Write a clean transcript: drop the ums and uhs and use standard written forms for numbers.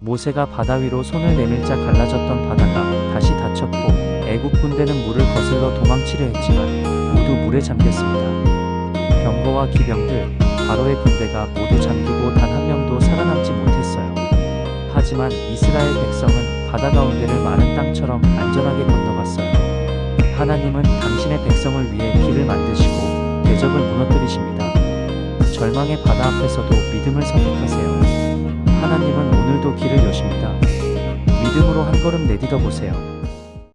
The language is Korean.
모세가 바다 위로 손을 내밀자 갈라졌던 바다가 다시 닫혔고 애굽 군대는 물을 거슬러 도망치려 했지만 모두 물에 잠겼습니다. 병거와 기병들, 바로의 군대가 모두 잠기고 단 한 명도 살아남지 못했어요. 하지만 이스라엘 백성은 바다 가운데를 마른 땅처럼 안전하게 건너갔어요. 하나님은 당신의 백성을 위해 길을 만드시고 대적을 무너뜨리십니다. 절망의 바다 앞에서도 믿음을 선택하세요. 하나님은 오늘도 길을 여십니다. 믿음으로 한 걸음 내딛어 보세요.